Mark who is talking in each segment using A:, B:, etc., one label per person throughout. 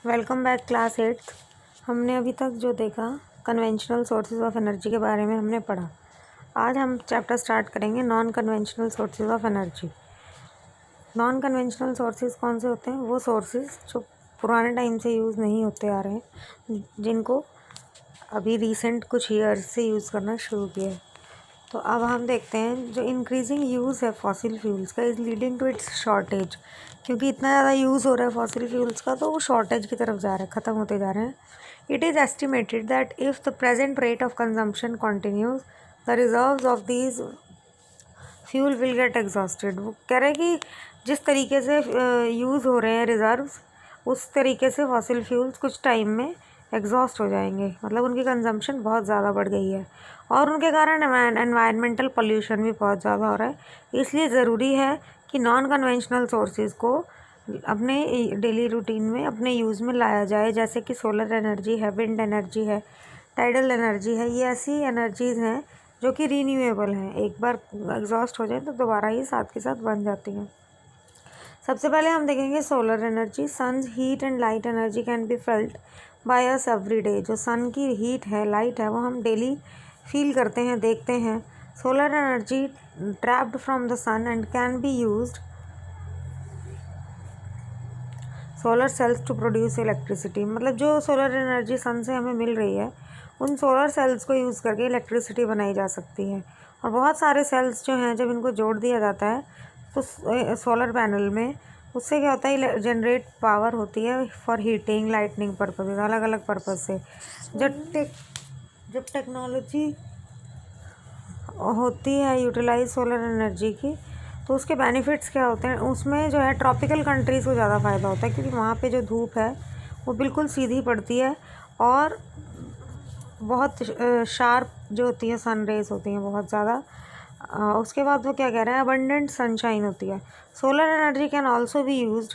A: Welcome back class 8th। हमने अभी तक जो देखा कन्वेंशनल सोर्सेज ऑफ एनर्जी के बारे में हमने पढ़ा। आज हम चैप्टर स्टार्ट करेंगे non conventional sources of energy. Non conventional sources कौन से होते हैं? वो सोर्सेज जो पुराने टाइम से यूज़ नहीं होते आ रहे हैं, जिनको अभी रिसेंट कुछ ईयर्स से यूज़ करना शुरू किया है। तो अब हम देखते हैं जो इंक्रीजिंग यूज़ है फॉसिल फ्यूल्स का is leading to its shortage. क्योंकि इतना ज़्यादा यूज़ हो रहा है फॉसिल फ्यूल्स का, तो वो शॉर्टेज की तरफ जा रहा है, ख़त्म होते जा रहे हैं। It is estimated that if the present rate of consumption continues the reserves of these fuel will get exhausted. वो कह रहे हैं कि जिस तरीके से यूज़ हो रहे हैं रिजर्व्स, उस तरीके से फॉसिल फ्यूल्स कुछ टाइम में एग्जॉस्ट हो जाएंगे। मतलब उनकी कंजम्पशन बहुत ज़्यादा बढ़ गई है और उनके कारण एनवायरमेंटल पोल्यूशन भी बहुत ज़्यादा हो रहा है। इसलिए ज़रूरी है कि नॉन कन्वेंशनल सोर्सेज को अपने डेली रूटीन में अपने यूज़ में लाया जाए, जैसे कि सोलर एनर्जी है, विंड एनर्जी है, टाइडल एनर्जी है। ये ऐसी एनर्जीज़ हैं जो कि रीन्यूएबल हैं, एक बार एग्जॉस्ट हो जाए तो दोबारा ही साथ के साथ बन जाती हैं। सबसे पहले हम देखेंगे solar energy. Sun's heat and light energy can be felt by us every day. जो सन की हीट है, लाइट है, वो हम डेली फील करते हैं, देखते हैं। Solar energy trapped from the sun and can be used solar cells to produce electricity. मतलब जो सोलर एनर्जी सन से हमें मिल रही है, उन सोलर सेल्स को यूज़ करके इलेक्ट्रिसिटी बनाई जा सकती है। और बहुत सारे सेल्स जो हैं, जब इनको जोड़ दिया जाता है तो सोलर पैनल में, उससे क्या होता है, जनरेट पावर होती है फॉर हीटिंग, लाइटनिंग पर्पज, अलग अलग पर्पज से। जब टेक्नोलॉजी होती है यूटिलाइज सोलर एनर्जी की, तो उसके बेनिफिट्स क्या होते हैं? उसमें जो है ट्रॉपिकल कंट्रीज़ को ज़्यादा फ़ायदा होता है, क्योंकि वहाँ पे जो धूप है वो बिल्कुल सीधी पड़ती है और बहुत शार्प जो होती है सन रेज होती हैं बहुत ज़्यादा। उसके बाद वो क्या कह रहे हैं, अबंडेंट सनशाइन होती है। Solar energy can also be used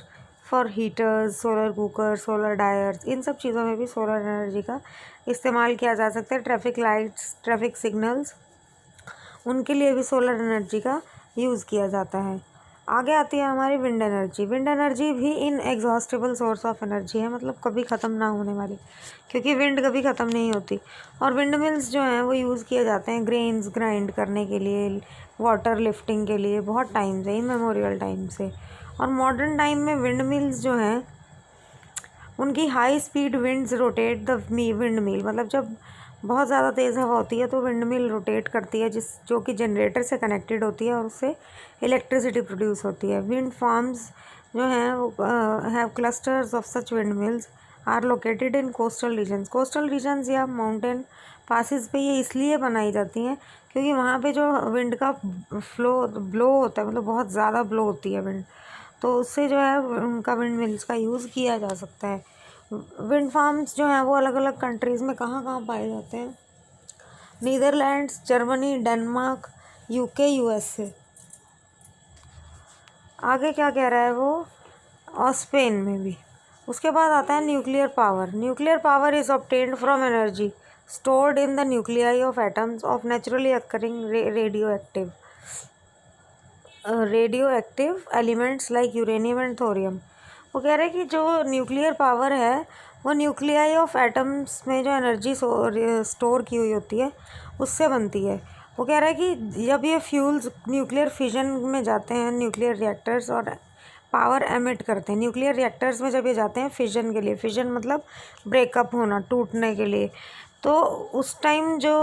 A: for heaters, solar cooker, solar dryers. इन सब चीज़ों में भी सोलर एनर्जी का इस्तेमाल किया जा सकता है। ट्रैफिक लाइट्स, ट्रैफिक सिग्नल्स, उनके लिए भी सोलर एनर्जी का यूज़ किया जाता है। आगे आती है हमारी विंड एनर्जी। विंड एनर्जी भी इन एग्जॉस्टेबल सोर्स ऑफ एनर्जी है, मतलब कभी ख़त्म ना होने वाली, क्योंकि विंड कभी ख़त्म नहीं होती। और विंड मिल्स जो हैं वो यूज़ किए जाते हैं ग्रेन्स ग्राइंड करने के लिए, वाटर लिफ्टिंग के लिए, बहुत टाइम से, इमेमोरियल टाइम से। और मॉडर्न टाइम में विंड मिल्स जो हैं, उनकी high speed winds rotate the wind mill. मतलब जब बहुत ज़्यादा तेज़ हवा होती है तो विंड मिल रोटेट करती है, जो कि जनरेटर से कनेक्टेड होती है और उससे इलेक्ट्रिसिटी प्रोड्यूस होती है। विंड फार्म्स जो हैं वो have clusters of such wind mills are located in coastal regions. Coastal regions या माउंटेन पासिस पे ये इसलिए बनाई जाती हैं क्योंकि वहाँ पे जो विंड का ब्लो होता है, मतलब बहुत ज़्यादा ब्लो होती है विंड, तो उससे जो है उनका विंड मिल्स का यूज़ किया जा सकता है। विंड फार्म्स जो हैं वो अलग अलग कंट्रीज़ में कहाँ कहाँ पाए जाते हैं? Netherlands, Germany, Denmark, UK, USA. आगे क्या कह रहा है वो? और स्पेन में भी। उसके बाद आता है nuclear power. Nuclear power is obtained from energy stored in the nuclei of atoms of naturally occurring radio active elements like uranium and thorium. वो कह रहे हैं कि जो न्यूक्लियर पावर है वो न्यूक्लियाई ऑफ एटम्स में जो एनर्जी स्टोर की हुई होती है उससे बनती है। वो कह रहा है कि जब ये फ्यूल्स न्यूक्लियर फिजन में जाते हैं, न्यूक्लियर रिएक्टर्स, और पावर एमिट करते हैं न्यूक्लियर रिएक्टर्स में, जब ये जाते हैं फिजन के लिए, फिजन मतलब ब्रेकअप होना, टूटने के लिए, तो उस टाइम जो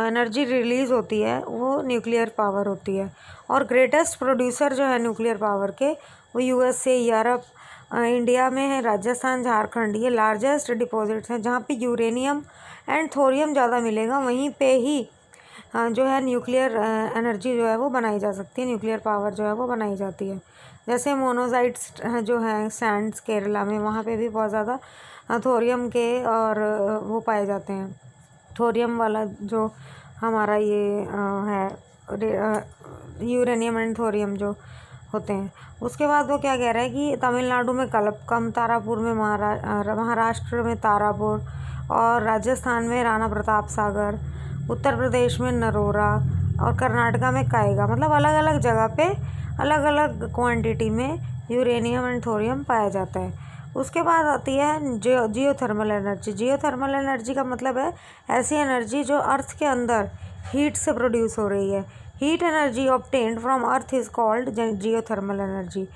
A: एनर्जी रिलीज़ होती है वो न्यूक्लियर पावर होती है। और ग्रेटेस्ट प्रोड्यूसर जो है न्यूक्लियर पावर के, वो यूएसए, यूरोप, इंडिया में है, राजस्थान, झारखंड, ये लार्जेस्ट डिपॉजिट्स हैं जहाँ पे यूरेनियम एंड थोरियम ज़्यादा मिलेगा। वहीं पे ही जो है न्यूक्लियर एनर्जी जो है वो बनाई जा सकती है, न्यूक्लियर पावर जो है वो बनाई जाती है। जैसे मोनोजाइट्स जो हैं सैंड्स केरला में, वहाँ पे भी बहुत ज़्यादा थोरियम के और वो पाए जाते हैं। थोरियम वाला जो हमारा ये है यूरेनियम एंड थोरियम जो होते हैं। उसके बाद वो क्या कह रहा है कि तमिलनाडु में कलपकम, तारापुर में महाराष्ट्र में तारापुर, और राजस्थान में राणा प्रताप सागर, उत्तर प्रदेश में नरोरा, और कर्नाटका में कायगा। मतलब अलग अलग जगह पे अलग अलग क्वांटिटी में यूरेनियम एंड थोरियम पाया जाता है। उसके बाद आती है जियोथर्मल एनर्जी। जियोथर्मल एनर्जी का मतलब है ऐसी एनर्जी जो अर्थ के अंदर हीट से प्रोड्यूस हो रही है। Heat energy obtained from earth is called geothermal energy.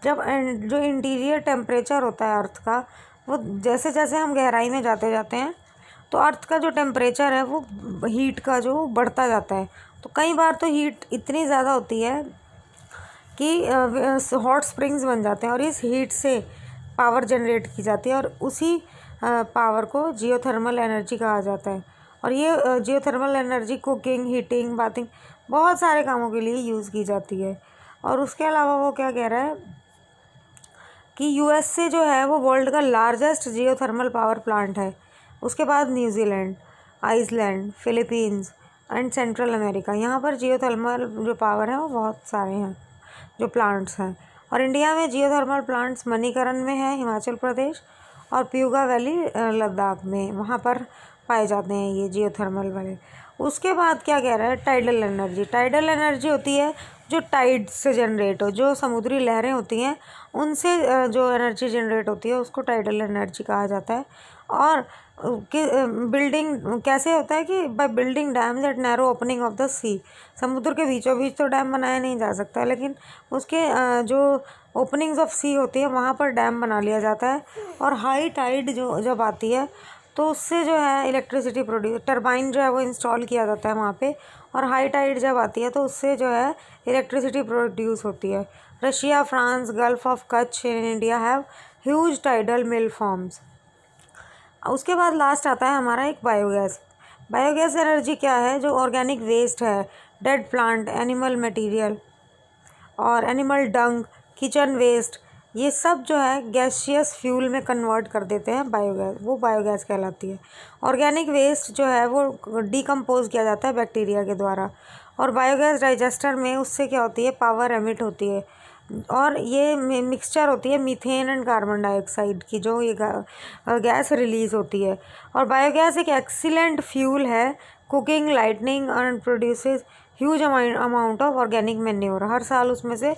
A: जब जो इंटीरियर टेम्परेचर होता है अर्थ का, वो जैसे जैसे हम गहराई में जाते जाते हैं तो अर्थ का जो टेम्परेचर है वो हीट का जो बढ़ता जाता है। तो कई बार तो हीट इतनी ज़्यादा होती है कि हॉट स्प्रिंग्स बन जाते हैं और इस हीट से पावर जनरेट की जाती है और उसी पावर को जियोथर्मल एनर्जी कहा जाता है। और ये geothermal energy cooking, heating, bathing, बहुत सारे कामों के लिए यूज़ की जाती है। और उसके अलावा वो क्या कह रहा है कि यूएसए जो है वो वर्ल्ड का लार्जेस्ट जियोथर्मल पावर प्लांट है। उसके बाद New Zealand, Iceland, Philippines and Central America, यहाँ पर जियोथर्मल जो पावर है वो बहुत सारे हैं जो प्लांट्स हैं। और इंडिया में जियोथर्मल प्लांट्स मणिकरण में है, हिमाचल प्रदेश, और प्यूगा वैली लद्दाख में, वहाँ पर पाए जाते हैं ये जियोथर्मल वाले। उसके बाद क्या कह रहा है, टाइडल एनर्जी। टाइडल एनर्जी होती है जो टाइड से जनरेट हो, जो समुद्री लहरें होती हैं उनसे जो एनर्जी जनरेट होती है उसको टाइडल एनर्जी कहा जाता है। और बिल्डिंग कैसे होता है कि by building dams at narrow opening of the sea. समुद्र के बीचों बीच तो डैम बनाया नहीं जा सकता, लेकिन उसके जो ओपनिंग्स ऑफ सी होती है वहाँ पर डैम बना लिया जाता है। और हाई टाइड जो जब आती है तो उससे जो है इलेक्ट्रिसिटी प्रोड्यूस, टरबाइन जो है वो इंस्टॉल किया जाता है वहाँ पे। और हाई टाइड जब आती है तो उससे जो है इलेक्ट्रिसिटी प्रोड्यूस होती है। Russia, France, gulf of Kutch in India have huge tidal mill forms. उसके बाद लास्ट आता है हमारा एक बायोगैस। बायोगैस एनर्जी क्या है, जो ऑर्गेनिक वेस्ट है, डेड प्लांट, एनिमल मटेरियल और एनिमल डंग, किचन वेस्ट, ये सब जो है गैसियस फ्यूल में कन्वर्ट कर देते हैं बायोगैस, वो बायोगैस कहलाती है। ऑर्गेनिक वेस्ट जो है वो डिकम्पोज किया जाता है बैक्टीरिया के द्वारा। और बायोगैस डाइजेस्टर में उससे क्या होती है, पावर एमिट होती है। और ये मिक्सचर होती है मीथेन एंड कार्बन डाइऑक्साइड की, जो ये गैस रिलीज़ होती है। और बायोगैस एक एक्सीलेंट फ्यूल है cooking, lightning and produces huge amount of organic manure. हर साल उसमें से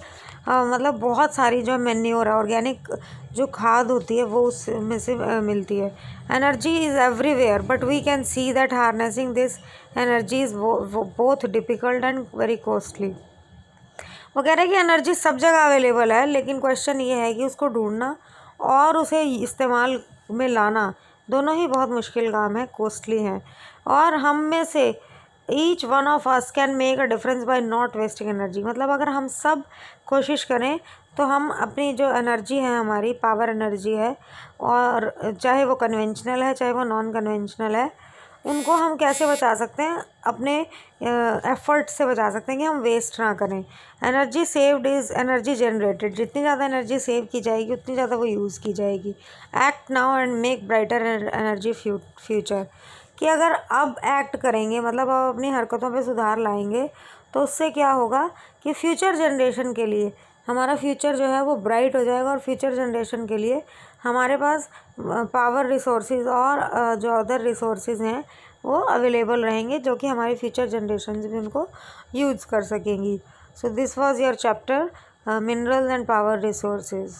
A: मतलब बहुत सारी जो मैन्योर है, ऑर्गेनिक जो खाद होती है वो उसमें से मिलती है। Energy is everywhere but we can see that harnessing this energy is both difficult and very costly. वो कह रहे हैं कि एनर्जी सब जगह अवेलेबल है, लेकिन क्वेश्चन ये है कि उसको ढूंढना और उसे इस्तेमाल में लाना दोनों ही बहुत मुश्किल काम है, कॉस्टली हैं। और हम में से each one of us can make a difference bye not wasting energy. मतलब अगर हम सब कोशिश करें तो हम अपनी जो एनर्जी है, हमारी पावर एनर्जी है, और चाहे वो कन्वेंशनल है चाहे वो नॉन कन्वेंशनल है, उनको हम कैसे बचा सकते हैं, अपने एफर्ट से बचा सकते हैं कि हम वेस्ट ना करें। Energy saved is energy generated. जितनी ज़्यादा एनर्जी सेव की जाएगी उतनी ज़्यादा वो यूज़ की जाएगी। Act now and make brighter energy future. कि अगर अब एक्ट करेंगे, मतलब अब अपनी हरकतों पे सुधार लाएंगे, तो उससे क्या होगा कि फ्यूचर जनरेशन के लिए हमारा फ्यूचर जो है वो ब्राइट हो जाएगा। और फ्यूचर जनरेशन के लिए हमारे पास पावर रिसोर्सेज और जो अदर रिसोर्सेज हैं वो अवेलेबल रहेंगे, जो कि हमारी फ्यूचर जनरेशन भी उनको यूज़ कर सकेंगी। So this was your chapter minerals and power resources.